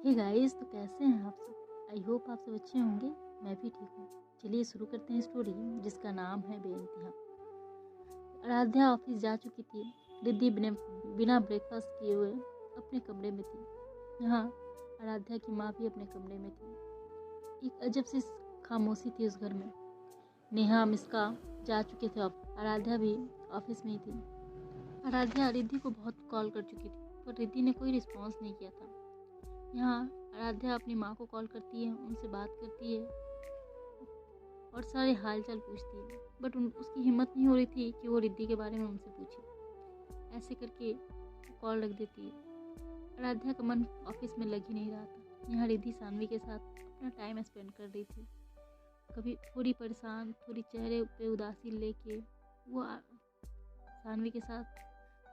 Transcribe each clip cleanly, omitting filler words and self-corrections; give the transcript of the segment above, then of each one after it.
Hey guys, तो कैसे हैं आप सब। आई होप आप सब अच्छे होंगे। मैं भी ठीक हूँ। चलिए शुरू करते हैं स्टोरी जिसका नाम है बेइंतहा। आराध्या ऑफिस जा चुकी थी। रिद्धि बिना ब्रेकफास्ट किए हुए अपने कमरे में थी। यहाँ आराध्या की माँ भी अपने कमरे में थी। एक अजब सी खामोशी थी उस घर में। नेहा मिस्का जा चुके थे ऑफिस। आराध्या भी ऑफिस में ही थी। आराध्या रिद्धि को बहुत कॉल कर चुकी थी, पर रिद्धि ने कोई रिस्पॉन्स नहीं किया था। यहाँ आराध्या अपनी माँ को कॉल करती है, उनसे बात करती है और सारे हाल चाल पूछती है, बट उसकी हिम्मत नहीं हो रही थी कि वो रिद्धि के बारे में उनसे पूछे। ऐसे करके कॉल रख देती है। आराध्या का मन ऑफिस में लग ही नहीं रहा था। यहाँ रिद्धि सानवी के साथ अपना टाइम स्पेंड कर रही थी। कभी थोड़ी परेशान, थोड़ी चेहरे पे उदासी लेके वो सानवी के साथ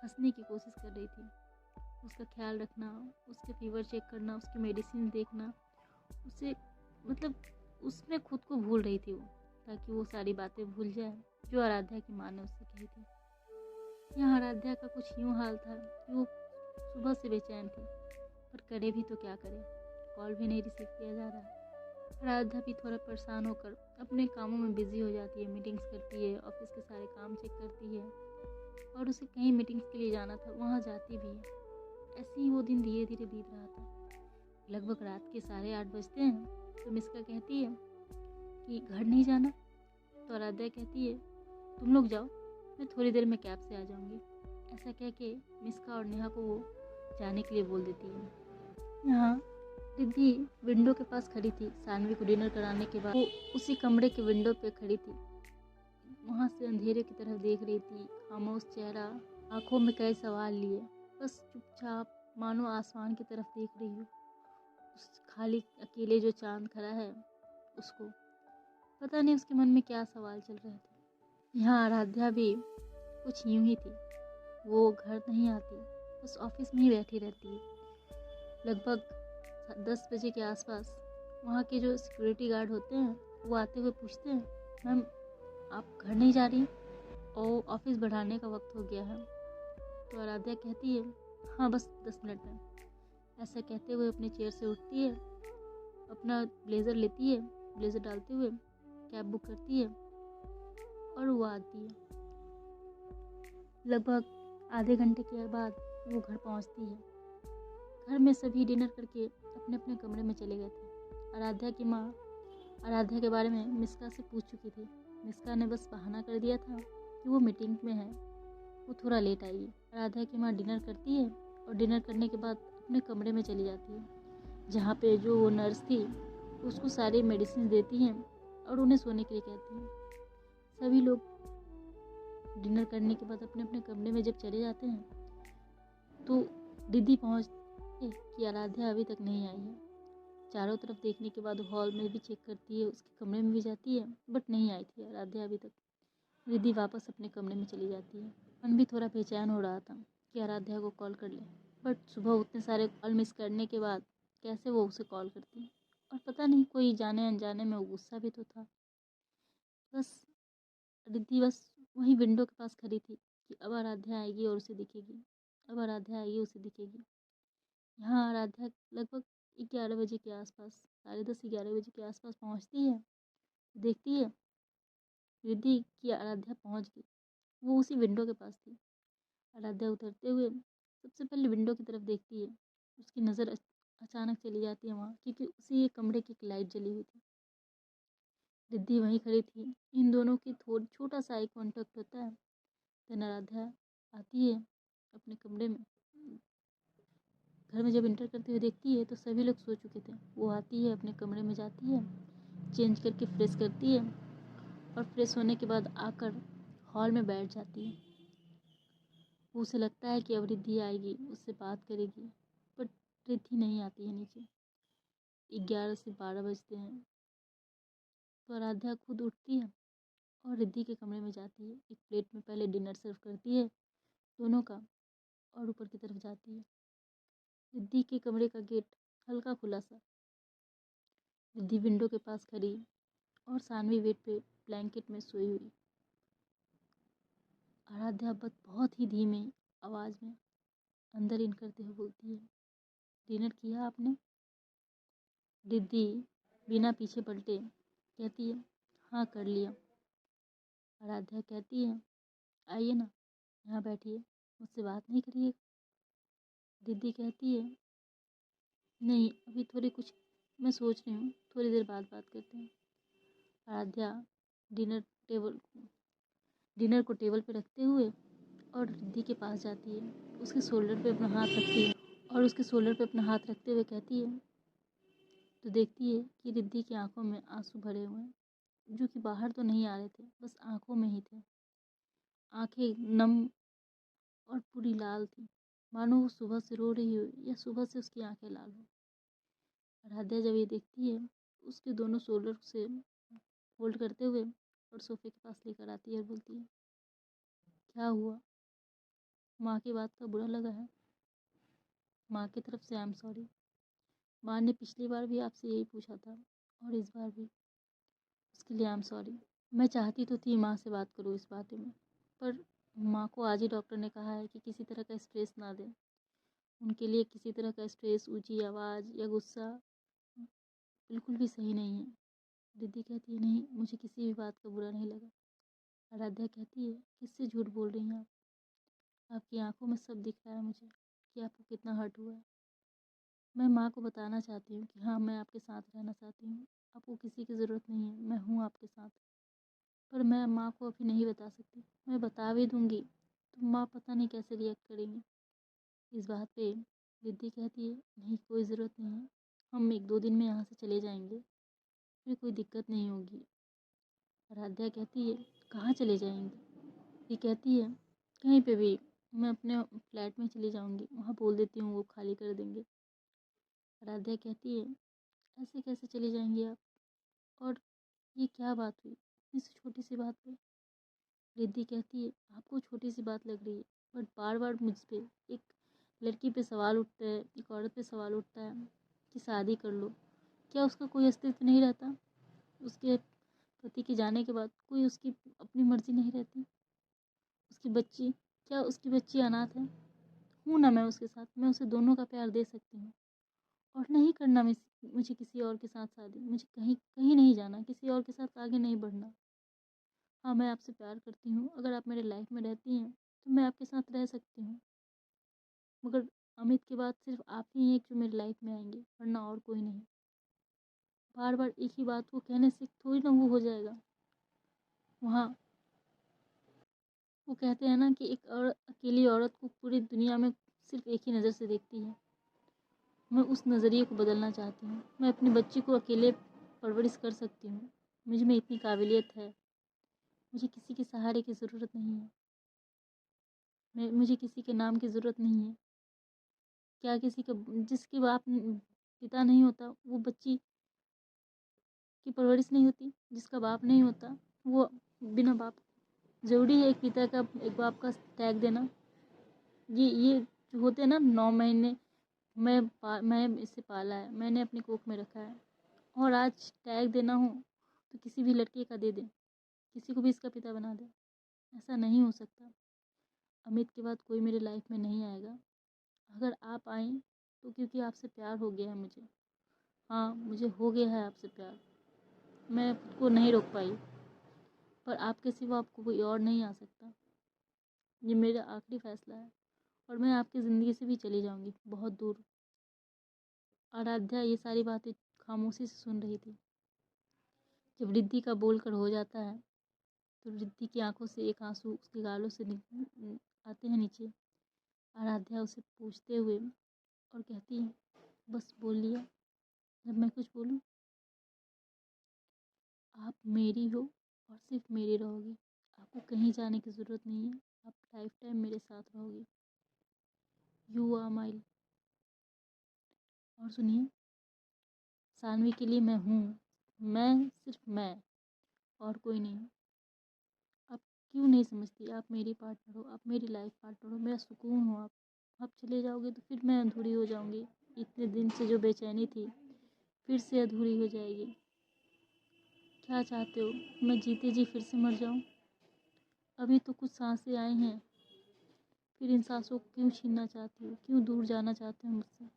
हंसने की कोशिश कर रही थी। उसका ख्याल रखना, उसके फीवर चेक करना, उसकी मेडिसिन देखना, उसे उसमें खुद को भूल रही थी वो, ताकि वो सारी बातें भूल जाए जो आराध्या की माँ ने उससे कही थी। यहाँ आराध्या का कुछ यूँ हाल था कि वो सुबह से बेचैन थी, पर करे भी तो क्या करे। कॉल भी नहीं रिसीव किया जा रहा। आराध्या भी थोड़ा परेशान होकर अपने कामों में बिजी हो जाती है। मीटिंग्स करती है, ऑफिस के सारे काम चेक करती है, और उसे कहीं मीटिंग्स के लिए जाना था, वहाँ जाती भी है। ऐसे ही वो दिन धीरे धीरे बीत रहा था। लगभग रात के 8:30 बजते हैं तो मिस्का कहती है कि घर नहीं जाना। तो आराध्या कहती है तुम लोग जाओ, मैं थोड़ी देर में कैब से आ जाऊंगी। ऐसा कह के मिस्का और नेहा को वो जाने के लिए बोल देती है। यहाँ रिद्धि विंडो के पास खड़ी थी। सानवी को डिनर कराने के बाद वो उसी कमरे के विंडो पे खड़ी थी। वहाँ से अंधेरे की तरफ देख रही थी, खामोश चेहरा, आंखों में कई सवाल लिए, बस चुपचाप मानो आसमान की तरफ देख रही हो। उस खाली अकेले जो चांद खड़ा है उसको। पता नहीं उसके मन में क्या सवाल चल रहे थे। यहाँ आराध्या भी कुछ यूं ही थी। वो घर नहीं आती, बस ऑफिस में ही बैठी रहती है। लगभग 10 बजे के आसपास वहाँ के जो सिक्योरिटी गार्ड होते हैं वो आते हुए पूछते हैं, मैम आप घर नहीं जा रही और ऑफिस बढ़ाने का वक्त हो गया है। तो आराध्या कहती है हाँ बस 10 मिनट में। ऐसा कहते हुए अपने चेयर से उठती है, अपना ब्लेज़र लेती है, ब्लेज़र डालते हुए कैब बुक करती है और वो आती है। लगभग आधे घंटे के बाद वो घर पहुंचती है। घर में सभी डिनर करके अपने अपने कमरे में चले गए थे। आराध्या की माँ आराध्या के बारे में मिस्का से पूछ चुकी थी। मिस्का ने बस बहाना कर दिया था कि वो मीटिंग में है, वो थोड़ा लेट आएगी। आराध्या की माँ डिनर करती है और डिनर करने के बाद अपने कमरे में चली जाती है, जहाँ पे जो वो नर्स थी उसको सारी मेडिसिन देती हैं और उन्हें सोने के लिए कहती हैं। सभी लोग डिनर करने के बाद अपने अपने कमरे में जब चले जाते हैं तो रिद्धि पहुँचती है कि आराध्या अभी तक नहीं आई है। चारों तरफ देखने के बाद हॉल में भी चेक करती है, उसके कमरे में भी जाती है, बट नहीं आई थी आराध्या अभी तक। रिद्धि वापस अपने कमरे में चली जाती है। मन भी थोड़ा बेचैन हो रहा था कि आराध्या को कॉल कर ले, बट सुबह उतने सारे कॉल मिस करने के बाद कैसे वो उसे कॉल करती। और पता नहीं कोई जाने अनजाने में वो गुस्सा भी तो था। बस रिद्धि बस वहीं विंडो के पास खड़ी थी कि अब आराध्या आएगी और उसे दिखेगी, अब आराध्या आएगी उसे दिखेगी। यहाँ आराध्या लगभग 11 बजे के आसपास, 10:30-11 बजे के आसपास पहुँचती है। देखती है रिद्धि की आराध्या पहुँच गई। वो उसी विंडो के पास थी। आराध्या उतरते हुए सबसे पहले विंडो की तरफ देखती है। उसकी नज़र अचानक चली जाती है वहाँ, क्योंकि उसी एक कमरे की एक लाइट जली हुई थी। रिद्धि वहीं खड़ी थी। इन दोनों की थोड़ा छोटा सा आई कांटेक्ट होता है। देन आराध्या आती है अपने कमरे में। घर में जब इंटर करते हुए देखती है तो सभी लोग सो चुके थे। वो आती है अपने कमरे में, जाती है, चेंज करके फ्रेश करती है और फ्रेश होने के बाद आकर हॉल में बैठ जाती है। उसे लगता है कि अब रिद्धि आएगी, उससे बात करेगी, बट रिद्धि नहीं आती है नीचे। 11 से 12 बजते हैं तो आराध्या खुद उठती है और रिद्धि के कमरे में जाती है। एक प्लेट में पहले डिनर सर्व करती है दोनों का और ऊपर की तरफ जाती है। रिद्धि के कमरे का गेट हल्का खुला सा। रिद्धि विंडो के पास खड़ी और सानवी बेड पे ब्लैंकेट में सोई हुई। आराध्या बहुत ही धीमे आवाज़ में अंदर इन करते हुए बोलती है, डिनर किया आपने? रिद्धि बिना पीछे पलटे कहती है, हाँ कर लिया। आराध्या कहती है, आइए ना, यहाँ बैठिए, मुझसे बात नहीं करिए। रिद्धि कहती है, नहीं अभी थोड़ी कुछ मैं सोच रही हूँ, थोड़ी देर बाद बात करते हैं। आराध्या डिनर को टेबल पर रखते हुए और रिद्धि के पास जाती है, उसके शोल्डर पे अपना हाथ रखती है और उसके शोल्डर पे अपना हाथ रखते हुए कहती है, तो देखती है कि रिद्धि की आंखों में आंसू भरे हुए हैं, जो कि बाहर तो नहीं आ रहे थे, बस आंखों में ही थे। आंखें नम और पूरी लाल थी, मानो वो सुबह से रो रही हो या सुबह से उसकी आंखें लाल हो। आराध्या जब ये देखती है, उसके दोनों शोल्डर से होल्ड करते हुए और सोफे के पास लेकर आती है और बोलती है, क्या हुआ, माँ की बात का बुरा लगा है? माँ की तरफ से आई एम सॉरी। माँ ने पिछली बार भी आपसे यही पूछा था और इस बार भी, उसके लिए आई एम सॉरी। मैं चाहती तो थी माँ से बात करूँ इस बारे में, पर माँ को आज ही डॉक्टर ने कहा है कि किसी तरह का स्ट्रेस ना दें। उनके लिए किसी तरह का स्ट्रेस, ऊंची आवाज़ या गुस्सा बिल्कुल भी सही नहीं है। दीदी कहती है, नहीं मुझे किसी भी बात का बुरा नहीं लगा। आराध्या कहती है, किससे झूठ बोल रही हैं आप? आपकी आंखों में सब दिख रहा है मुझे कि आपको कितना हर्ट हुआ है। मैं माँ को बताना चाहती हूँ कि हाँ मैं आपके साथ रहना चाहती हूँ, आपको किसी की ज़रूरत नहीं है, मैं हूँ आपके साथ। पर मैं माँ को अभी नहीं बता सकती, मैं बता भी दूँगी तो माँ पता नहीं कैसे रिएक्ट करेंगी। इस बात पे रिद्धि कहती है, नहीं कोई ज़रूरत नहीं है, हम 1-2 दिन में यहाँ से चले जाएंगे, फिर कोई दिक्कत नहीं होगी। आराध्या कहती है, कहाँ चले जाएंगे? ये कहती है, कहीं पे भी, मैं अपने फ्लैट में चली जाऊँगी, वहाँ बोल देती हूँ वो खाली कर देंगे। आराध्या कहती है, ऐसे कैसे चले जाएंगे आप? और ये क्या बात हुई इस छोटी सी बात पे? रिद्धि कहती है, आपको छोटी सी बात लग रही है, बट बार बार मुझ पे एक लड़की पे सवाल उठता है, एक औरत पे सवाल उठता है कि शादी कर लो। क्या उसका कोई अस्तित्व नहीं रहता? उसके पति के जाने के बाद कोई उसकी अपनी मर्जी नहीं रहती? उसकी बच्ची, क्या उसकी बच्ची अनाथ है? हूँ ना मैं उसके साथ, मैं उसे दोनों का प्यार दे सकती हूँ। और नहीं करना मुझे किसी और के साथ शादी, मुझे कहीं कहीं नहीं जाना, किसी और के साथ आगे नहीं बढ़ना। हाँ मैं आपसे प्यार करती हूँ, अगर आप मेरे लाइफ में रहती हैं तो मैं आपके साथ रह सकती हूँ, मगर अमित के बाद सिर्फ आप ही हैं जो मेरी लाइफ में आएंगे, वरना और कोई नहीं। बार बार एक ही बात को कहने से थोड़ी ना वो हो जाएगा। वहाँ वो कहते हैं ना कि एक अकेली औरत को पूरी दुनिया में सिर्फ एक ही नज़र से देखती है। मैं उस नज़रिए को बदलना चाहती हूँ। मैं अपनी बच्ची को अकेले परवरिश कर सकती हूँ, मुझ में इतनी काबिलियत है, मुझे किसी के सहारे की ज़रूरत नहीं है, मुझे किसी के नाम की ज़रूरत नहीं है। क्या किसी का, जिसके बाप पिता नहीं होता वो बच्ची की परवरिश नहीं होती? जिसका बाप नहीं होता वो बिना बाप, ज़रूरी है एक पिता का एक बाप का टैग देना? ये जो होते हैं ना 9 महीने, मैं इसे पाला है, मैंने अपनी कोख में रखा है, और आज टैग देना हो तो किसी भी लड़के का दे दे, किसी को भी इसका पिता बना दे। ऐसा नहीं हो सकता। अमित के बाद कोई मेरे लाइफ में नहीं आएगा। अगर आप आएँ तो क्योंकि आपसे प्यार हो गया है मुझे। हाँ मुझे हो गया है आपसे प्यार, मैं खुद को नहीं रोक पाई, पर आपके सिवा आपको कोई और नहीं आ सकता। ये मेरा आखिरी फैसला है और मैं आपकी ज़िंदगी से भी चली जाऊंगी बहुत दूर। आराध्या ये सारी बातें खामोशी से सुन रही थी। जब रिद्धि का बोलकर हो जाता है तो रिद्धि की आंखों से एक आंसू उसके गालों से आते हैं नीचे। आराध्या उसे पूछते हुए और कहती है, बस बोल लिया? जब मैं कुछ बोलूं, आप मेरी हो और सिर्फ मेरी रहोगी, आपको कहीं जाने की ज़रूरत नहीं है, आप लाइफ टाइम मेरे साथ रहोगी। You are my. और सुनिए, सानवी के लिए मैं हूँ, मैं सिर्फ मैं, और कोई नहीं। आप क्यों नहीं समझती? आप मेरी पार्टनर हो, आप मेरी लाइफ पार्टनर हो, मेरा सुकून हो आप चले जाओगे तो फिर मैं अधूरी हो जाऊंगी। इतने दिन से जो बेचैनी थी फिर से अधूरी हो जाएगी। क्या चाहते हो, मैं जीते जी फिर से मर जाऊं? अभी तो कुछ सांसें आई हैं, फिर इन सांसों को क्यों छीनना चाहती हो, क्यों दूर जाना चाहते हो मुझसे?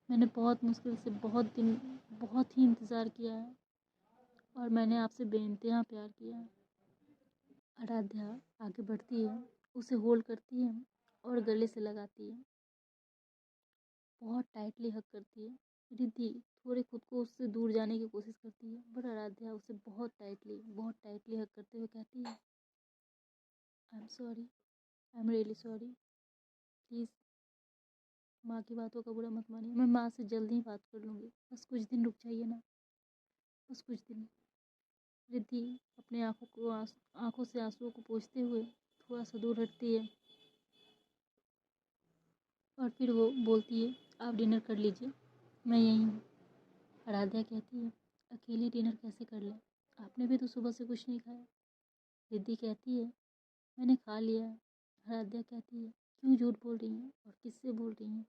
मैंने बहुत मुश्किल से बहुत ही इंतज़ार किया है और मैंने आपसे बेइंतहा प्यार किया है। आराध्या आगे बढ़ती है, उसे होल्ड करती है और गले से लगाती है, बहुत टाइटली हग करती है। रिद्धि थोड़े खुद को उससे दूर जाने की कोशिश करती है, बट आराध्या उसे बहुत टाइटली हग करते हुए कहती है, I am sorry, I am really sorry, please माँ की बातों का बुरा मत मानिए, मैं माँ से जल्द ही बात कर लूँगी, बस कुछ दिन रुक जाइए ना, बस कुछ दिन। रिद्धि अपने आंखों से आंसुओं को पोंछते हुए थोड़ा सा दूर हटती है और फिर वो बोलती है, आप डिनर कर लीजिए, मैं यहीं हूँ। आराध्या कहती है, अकेली डिनर कैसे कर लें, आपने भी तो सुबह से कुछ नहीं खाया। रिद्धि कहती है, मैंने खा लिया है। आराध्या कहती है, क्यों झूठ बोल रही हैं और किससे बोल रही हैं?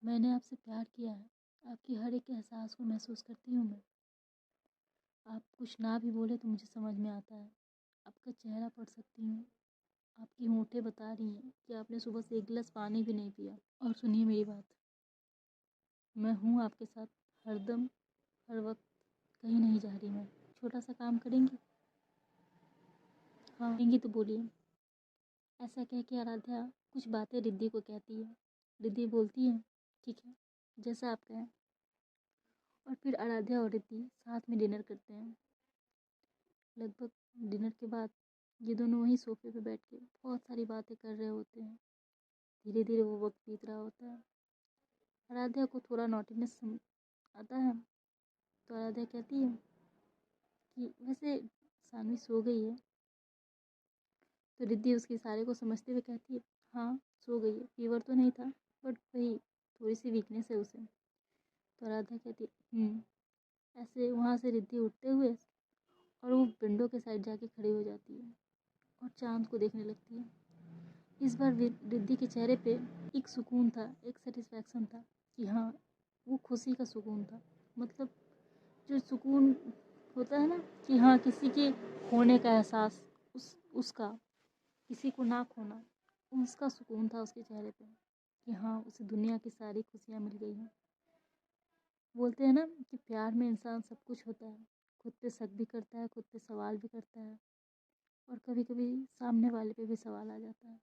मैंने आपसे प्यार किया है, आपकी हर एक एहसास को महसूस करती हूँ मैं। आप कुछ ना भी बोले तो मुझे समझ में आता है, आपका चेहरा पढ़ सकती हूँ, आपकी होंठें बता रही हैं कि आपने सुबह से एक गिलास पानी भी नहीं पिया। और सुनिए मेरी बात, मैं हूँ आपके साथ हरदम, हर वक्त, कहीं नहीं जा रही मैं। छोटा सा काम करेंगी? हाँ करेंगी तो बोलिए। ऐसा कह के आराध्या कुछ बातें रिद्धि को कहती है। रिद्धि बोलती है, ठीक है, जैसा आप कहें। और फिर आराध्या और रिद्धि साथ में डिनर करते हैं। लगभग डिनर के बाद ये दोनों वहीं सोफे पे बैठ के बहुत सारी बातें कर रहे होते हैं। धीरे धीरे वो वक्त बीत रहा होता है। आराध्या को थोड़ा नॉटीनेस आता है, तो आराध्या कहती है कि वैसे सानवी सो गई है। तो रिद्धि उसके इशारे को समझते हुए कहती है, हाँ सो गई है, फीवर तो नहीं था, बट वही थोड़ी सी वीकनेस है उसे। तो आराध्या कहती है, ऐसे वहाँ से रिद्धि उठते हुए और वो विंडो के साइड जाके खड़ी हो जाती है और चांद को देखने लगती है। इस बार रिद्धि के चेहरे पे एक सुकून था, एक सेटिस्फैक्शन था कि हाँ, वो खुशी का सुकून था। मतलब जो सुकून होता है ना कि हाँ, किसी के खोने का एहसास, उसका किसी को ना खोना, उसका सुकून था उसके चेहरे पे कि हाँ, उसे दुनिया की सारी खुशियाँ मिल गई हैं। बोलते हैं ना कि प्यार में इंसान सब कुछ होता है, खुद पे शक भी करता है, खुद पे सवाल भी करता है और कभी कभी सामने वाले पे भी सवाल आ जाता है,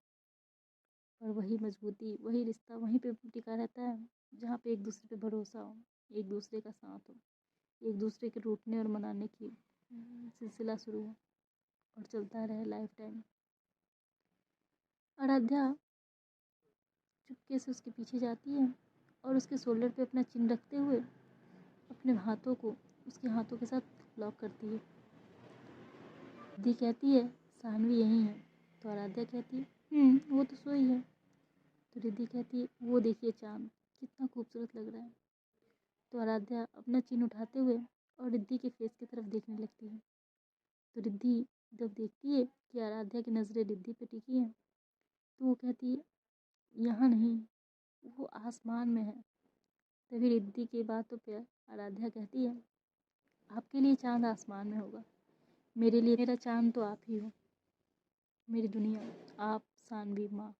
पर वही मजबूती, वही रिश्ता वहीं पे टिका रहता है जहाँ पे एक दूसरे पे भरोसा हो, एक दूसरे का साथ हो, एक दूसरे के रूठने और मनाने की सिलसिला शुरू हो और चलता रहे लाइफ टाइम। आराध्या चुपके से उसके पीछे जाती है और उसके शोल्डर पे अपना चिन रखते हुए अपने हाथों को उसके हाथों के साथ लॉक करती है। दी कहती है, सानवी यहीं है। तो आराध्या कहती है, वो तो सोई है। तो रिद्धि कहती है, वो देखिए चांद कितना खूबसूरत लग रहा है। तो आराध्या अपना चिन उठाते हुए और रिद्धि के फेस की तरफ देखने लगती है। तो रिद्धि जब देखती है कि आराध्या की नज़रें रिद्धि पे टिकी हैं, तो वो कहती है, यहाँ नहीं, वो आसमान में है। तभी रिद्धि की बातों पे आराध्या कहती है, आपके लिए चांद आसमान में होगा, मेरे लिए मेरा चांद तो आप ही हो, मेरी दुनिया, आप, सानवी, माँ।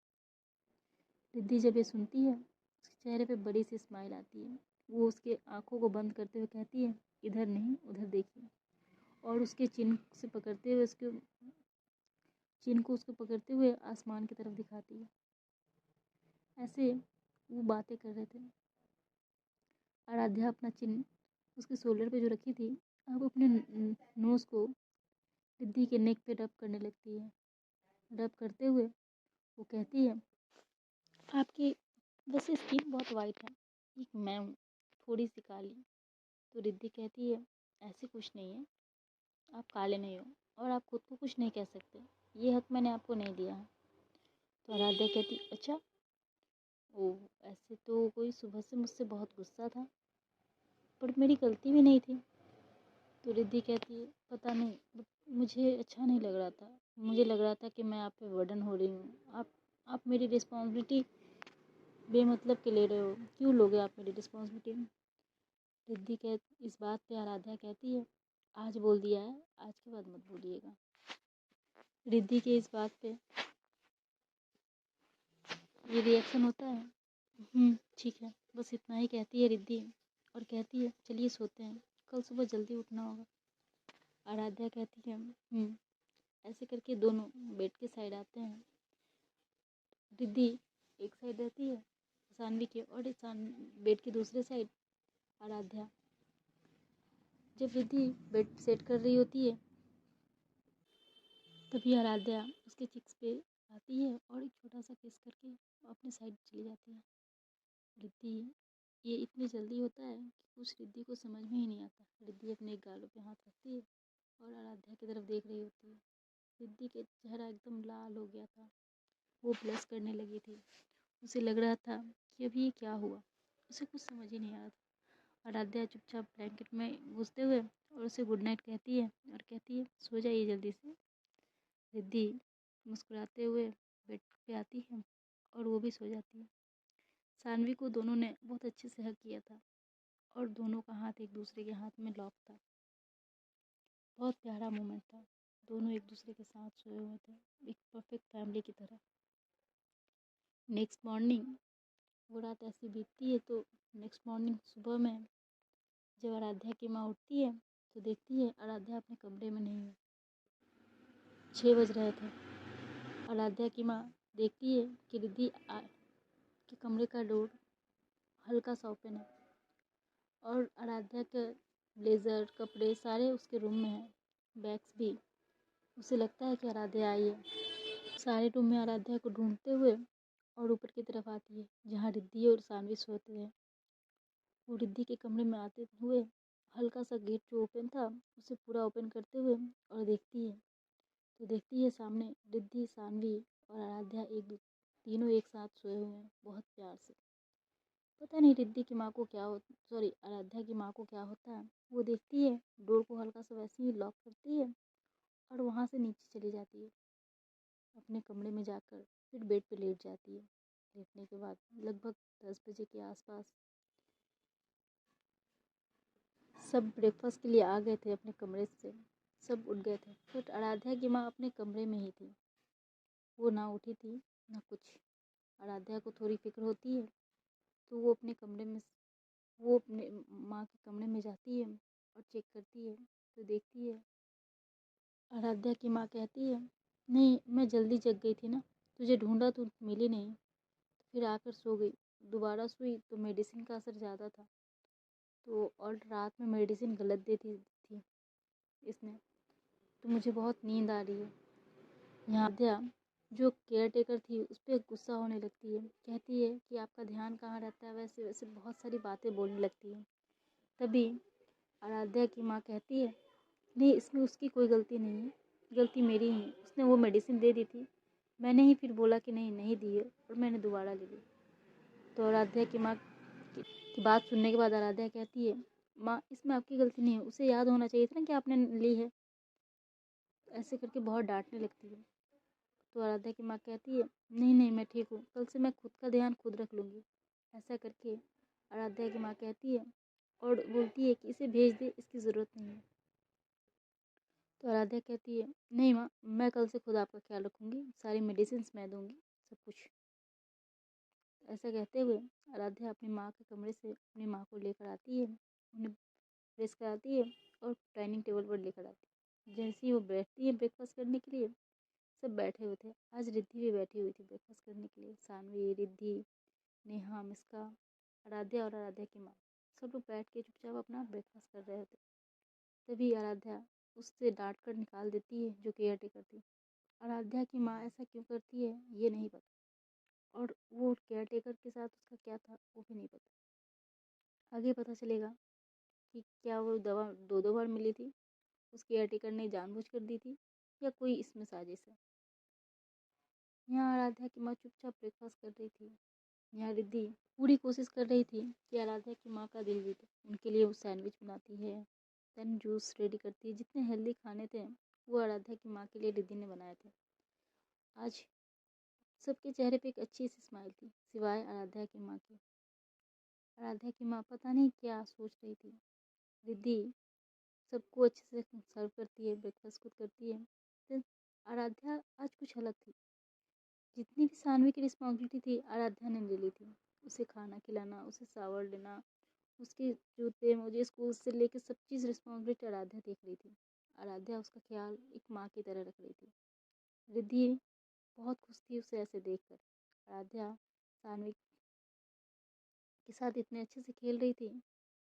रिद्धि जब ये सुनती है, उसके चेहरे पे बड़ी सी स्माइल आती है। वो उसके आंखों को बंद करते हुए कहती है, इधर नहीं उधर देखिए। और उसके चिन्ह से पकड़ते हुए उसके चिन्ह को उसको पकड़ते हुए आसमान की तरफ दिखाती है। ऐसे वो बातें कर रहे थे। आराध्या अपना चिन्ह उसके शोल्डर पे जो रखी थी, अब अपने नोज़ को रिद्धि के नेक पे रब करने लगती है। रब करते हुए वो कहती है, आपकी वैसे स्किन बहुत वाइट है, एक मैं हूँ थोड़ी सी काली। तो रिद्धि कहती है, ऐसे कुछ नहीं है, आप काले नहीं हो और आप खुद को कुछ नहीं कह सकते, ये हक मैंने आपको नहीं दिया है। तो आराध्या कहती, अच्छा, ओ ऐसे तो कोई सुबह से मुझसे बहुत गुस्सा था, पर मेरी गलती भी नहीं थी। तो रिद्धि कहती है, पता नहीं, मुझे अच्छा नहीं लग रहा था, मुझे लग रहा था कि मैं आप पे बर्डन हो रही हूँ, आप मेरी रिस्पॉन्सिबिलिटी बेमतलब के ले रहे हो, क्यों लोगे आप मेरी रिस्पॉन्सिबिलिटी? रिद्धि कह इस बात पे आराध्या कहती है, आज बोल दिया है, आज के बाद मत बोलिएगा। रिद्धि के इस बात पे ये रिएक्शन होता है ठीक है, बस इतना ही कहती है रिद्धि और कहती है चलिए सोते हैं, कल सुबह जल्दी उठना होगा। आराध्या कहती है ऐसे करके दोनों बेड के साइड आते हैं। रिद्धि एक साइड रहती है सानवी के, और बेड की दूसरे साइड आराध्या। जब रिद्धि बेड सेट कर रही होती है तभी आराध्या उसके चिक्स पे आती है और एक छोटा सा किस करके अपने साइड चली जाती है। रिद्धि ये इतनी जल्दी होता है कि कुछ रिद्धि को समझ में ही नहीं आता। रिद्धि अपने गालों पे हाथ रखती है और आराध्या की तरफ देख रही होती है। रिद्धि के चेहरा एकदम लाल हो गया था, वो ब्लश करने लगी थी। उसे लग रहा था कि अभी ये क्या हुआ, उसे कुछ समझ ही नहीं आ रहा था। आराध्या चुपचाप ब्लैंकेट में घुसते हुए और उसे गुड नाइट कहती है और कहती है सो जाइए जल्दी से। रिद्धि मुस्कुराते हुए बेड पे आती है और वो भी सो जाती है। सानवी को दोनों ने बहुत अच्छे से हग किया था और दोनों का हाथ एक दूसरे के हाथ में लॉक था। बहुत प्यारा मोमेंट था। दोनों एक दूसरे के साथ सोए हुए थे, एक परफेक्ट फैमिली की तरह। नेक्स्ट मॉर्निंग वो रात ऐसी बीतती है तो नेक्स्ट मॉर्निंग सुबह में जब आराध्या की माँ उठती है तो देखती है आराध्या अपने कमरे में नहीं है। 6 बज रहे थे। आराध्या की माँ देखती है कि रिद्धि के कमरे का डोर हल्का सा ओपन है और आराध्या के ब्लेज़र कपड़े सारे उसके रूम में हैं, बैग्स भी। उसे लगता है कि आराध्या आई है। सारे रूम में आराध्या को ढूंढते हुए और ऊपर की तरफ आती है जहाँ रिद्धि और सानवी सोते हैं। वो रिद्धि के कमरे में आते हुए हल्का सा गेट जो ओपन था उसे पूरा ओपन करते हुए और देखती है सामने रिद्धि, सानवी और आराध्या तीनों एक साथ सोए हुए हैं बहुत प्यार से। पता नहीं रिद्धि की माँ को क्या हो सॉरी आराध्या की माँ को क्या होता है। वो देखती है डोर को हल्का सा वैसे ही लॉक करती है और वहाँ से नीचे चली जाती है। अपने कमरे में जाकर फिर बेड पे लेट जाती है। लेटने के बाद लगभग 10 बजे के आसपास सब ब्रेकफास्ट के लिए आ गए थे अपने कमरे से। सब उठ गए थे बट आराध्या की माँ अपने कमरे में ही थी। वो ना उठी थी ना कुछ। आराध्या को थोड़ी फिक्र होती है तो वो अपने माँ के कमरे में जाती है और चेक करती है तो देखती है आराध्या की माँ कहती है नहीं मैं जल्दी जग गई थी ना, तुझे ढूंढा तो मिली नहीं, तो फिर आकर सो गई। दोबारा सोई तो मेडिसिन का असर ज़्यादा था तो और रात में मेडिसिन गलत दे दी थी इसने, तो मुझे बहुत नींद आ रही है। यहाँ आराध्या जो केयर टेकर थी उस पर गुस्सा होने लगती है। कहती है कि आपका ध्यान कहाँ रहता है, वैसे वैसे बहुत सारी बातें बोलने लगती है। तभी आराध्या की माँ कहती है नहीं इसमें उसकी कोई गलती नहीं है, गलती मेरी ही है। उसने वो मेडिसिन दे दी थी, मैंने ही फिर बोला कि नहीं नहीं दी है और मैंने दोबारा ले ली। तो आराध्या की माँ की बात सुनने के बाद आराध्या कहती है माँ इसमें आपकी गलती नहीं है, उसे याद होना चाहिए था ना कि आपने ली है। ऐसे करके बहुत डांटने लगती है। तो आराध्या की माँ कहती है नहीं नहीं मैं ठीक हूँ, कल से मैं खुद का ध्यान खुद रख लूँगी। ऐसा करके आराध्या की माँ कहती है और बोलती है कि इसे भेज दे, इसकी ज़रूरत नहीं है। तो आराध्या कहती है नहीं माँ मैं कल से खुद आपका ख्याल रखूँगी, सारी मेडिसिन मैं दूँगी सब कुछ। ऐसा कहते हुए आराध्या अपनी माँ के कमरे से अपनी माँ को लेकर आती है, उन्हें प्रेस कराती है और डाइनिंग टेबल पर लेकर आती है। जैसे ही वो बैठती है ब्रेकफास्ट करने के लिए, सब बैठे हुए थे। आज रिद्धि भी बैठी हुई थी ब्रेकफास्ट करने के लिए। सानवी, रिद्धि, नेहा, मिस्का, आराध्या और आराध्या की माँ सब लोग बैठ के चुपचाप अपना ब्रेकफास्ट कर रहे थे। तभी आराध्या उससे डांट कर निकाल देती है जो केयर टेकर थी। आराध्या की माँ ऐसा क्यों करती है ये नहीं पता और वो केयर टेकर के साथ उसका क्या था वो भी नहीं पता। आगे पता चलेगा कि क्या वो दवा दो दो बार मिली थी, उस केयर टेकर ने जानबूझ कर दी थी या कोई इसमें साजिश है। यहाँ आराध्या की माँ चुपचाप ब्रेकफास्ट कर रही थी। यहाँ रिद्धि पूरी कोशिश कर रही थी कि आराध्या की माँ का दिल जीते। उनके लिए वो सैंडविच बनाती है, देन जूस रेडी करती है। जितने हेल्दी खाने थे वो आराध्या की माँ के लिए रिद्धि ने बनाए थे। आज सबके चेहरे पे एक अच्छी सी स्माइल थी सिवाय आराध्या की माँ की। आराध्या की माँ पता नहीं क्या सोच रही थी। रिद्धि सबको अच्छे से सर्व करती है, ब्रेकफास्ट खुद करती है। तो आराध्या आज कुछ अलग थी। जितनी भी सानवी की रिस्पॉन्सिबिलिटी थी आराध्या ने ले ली थी। उसे खाना खिलाना, उसे शावर लेना, उसके जूते मोजे स्कूल से लेके सब चीज़ रिस्पॉन्सिबिलिटी आराध्या देख रही थी। आराध्या उसका ख्याल एक माँ की तरह रख रही थी। रिद्धि बहुत खुश थी उसे ऐसे देखकर। आराध्या सानवी के साथ इतने अच्छे से खेल रही थी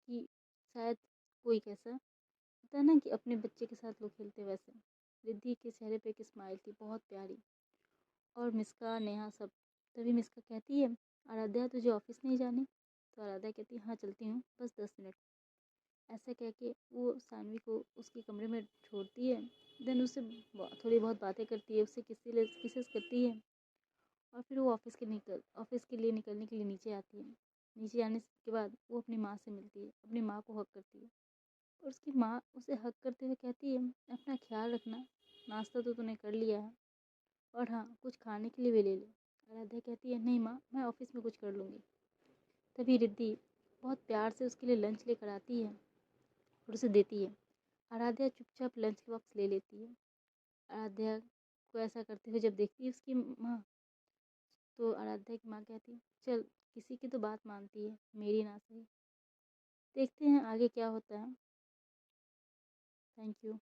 कि शायद कोई कैसा होता है ना कि अपने बच्चे के साथ लोग खेलते वैसे। रिद्धि के चेहरे पे एक स्माइल थी बहुत प्यारी। और मिस्का नेहा सब। तभी मिस्का कहती है, आराध्या तुझे ऑफिस नहीं जाने? तो आराध्या कहती है, हाँ चलती हूँ, बस 10 मिनट। ऐसा कह के वो सानवी को उसके कमरे में छोड़ती है। देन उससे थोड़ी बहुत बातें करती है, उससे किसेस करती है। और फिर वो ऑफिस के लिए निकलने के लिए नीचे आती है। नीचे आने के बाद वो अपनी माँ से मिलती है, अपनी माँ को हक करती है। और उसकी माँ उसे हक करते हुए कहती है, अपना ख्याल रखना, नाश्ता तो तूने कर लिया है, और हाँ कुछ खाने के लिए भी ले ले। आराध्या कहती है, नहीं माँ, मैं ऑफिस में कुछ कर लूँगी। तभी रिद्धि बहुत प्यार से उसके लिए लंच लेकर आती है और उसे देती है। आराध्या चुपचाप लंच बॉक्स ले लेती है। आराध्या को ऐसा करते हुए जब देखती है उसकी माँ, तो आराध्या की माँ कहती है, चल किसी की तो बात मानती है, मेरी ना सही। देखते हैं आगे क्या होता है। Thank you.